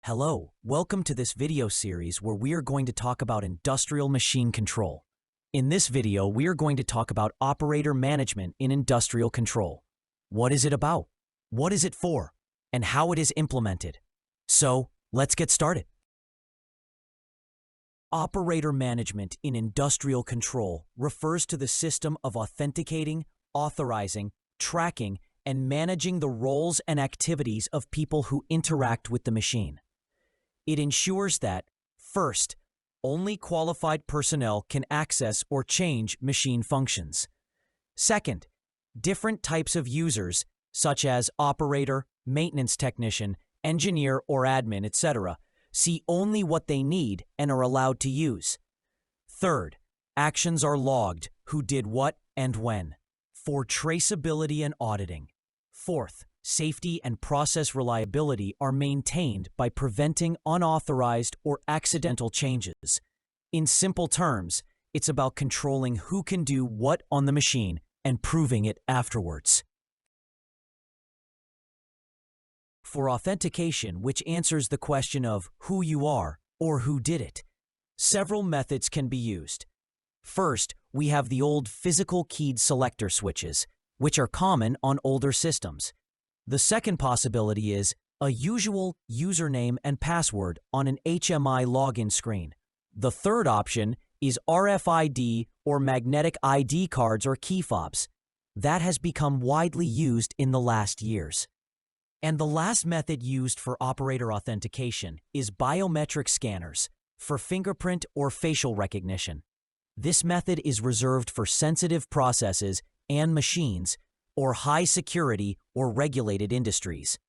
Hello, welcome to this video series where we are going to talk about industrial machine control. In this video, we are going to talk about operator management in industrial control. What is it about? What is it for? And how it is implemented? So, let's get started. Operator management in industrial control refers to the system of authenticating, authorizing, tracking, and managing the roles and activities of people who interact with the machine. It ensures that, first, only qualified personnel can access or change machine functions. Second, different types of users, such as operator, maintenance technician, engineer or admin, etc., see only what they need and are allowed to use. Third, actions are logged, who did what and when, for traceability and auditing. Fourth, safety and process reliability are maintained by preventing unauthorized or accidental changes. In simple terms, it's about controlling who can do what on the machine and proving it afterwards. For authentication, which answers the question of who you are or who did it, several methods can be used. First, we have the old physical keyed selector switches, which are common on older systems. The second possibility is a usual username and password on an HMI login screen. The third option is RFID or magnetic ID cards or key fobs. That has become widely used in the last years. And the last method used for operator authentication is biometric scanners for fingerprint or facial recognition. This method is reserved for sensitive processes and machines or high security or regulated industries.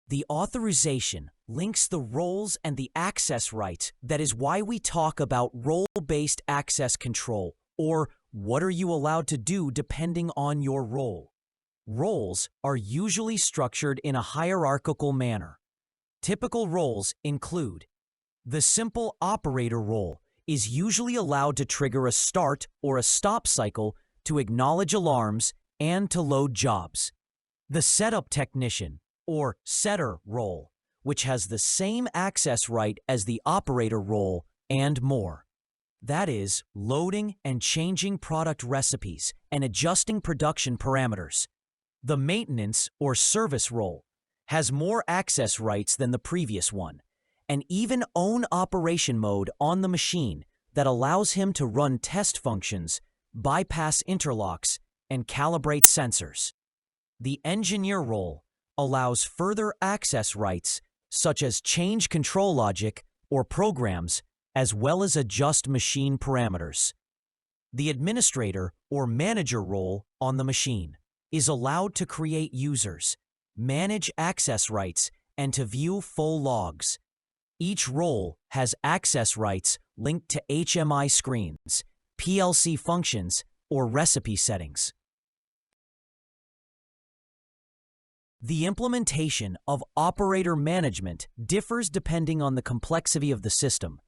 The authorization links the roles and the access rights. That is why we talk about role-based access control, or what are you allowed to do depending on your role. Roles are usually structured in a hierarchical manner. Typical roles include: the simple operator role is usually allowed to trigger a start or a stop cycle to acknowledge alarms and to load jobs. The setup technician or setter role, which has the same access right as the operator role and more. That is, loading and changing product recipes and adjusting production parameters. The maintenance or service role has more access rights than the previous one, and even own operation mode on the machine that allows him to run test functions, bypass interlocks, and calibrate sensors. The engineer role allows further access rights, such as change control logic or programs, as well as adjust machine parameters. The administrator or manager role on the machine is allowed to create users, manage access rights, and to view full logs. Each role has access rights linked to HMI screens, PLC functions, or recipe settings. The implementation of operator management differs depending on the complexity of the system.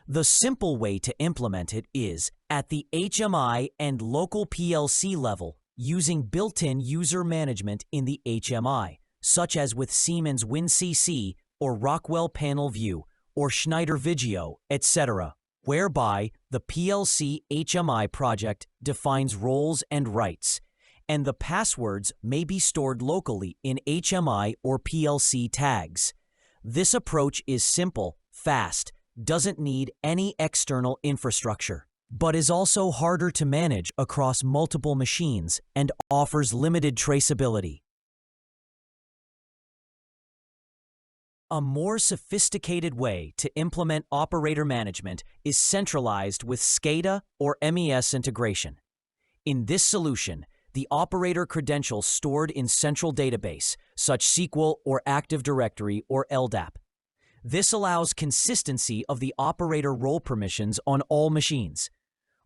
The simple way to implement it is at the HMI and local PLC level, using built-in user management in the HMI, such as with Siemens WinCC or Rockwell Panel View or Schneider Vigio, etc., whereby the PLC HMI project defines roles and rights, and the passwords may be stored locally in HMI or PLC tags. This approach is simple, fast, doesn't need any external infrastructure, but is also harder to manage across multiple machines and offers limited traceability. A more sophisticated way to implement operator management is centralized with SCADA or MES integration. In this solution, the operator credentials stored in central database, such SQL or Active Directory or LDAP. This allows consistency of the operator role permissions on all machines.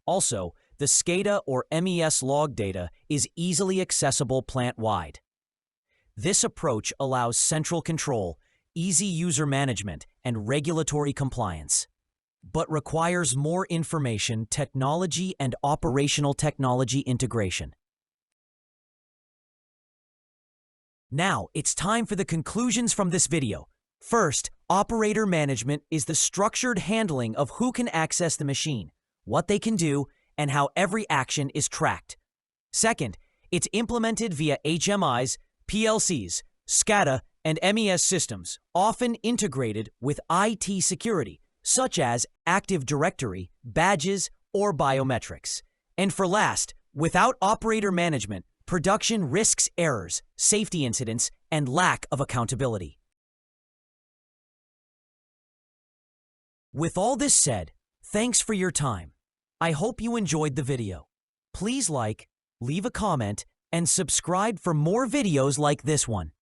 Also, the SCADA or MES log data is easily accessible plant-wide. This approach allows central control, easy user management, and regulatory compliance, but requires more information technology and operational technology integration. Now, it's time for the conclusions from this video. First, operator management is the structured handling of who can access the machine, what they can do, and how every action is tracked. Second, it's implemented via HMIs, PLCs, SCADA, and MES systems, often integrated with IT security, such as Active Directory, badges, or biometrics. And for last, without operator management, production risks errors, safety incidents, and lack of accountability. With all this said, thanks for your time. I hope you enjoyed the video. Please like, leave a comment, and subscribe for more videos like this one.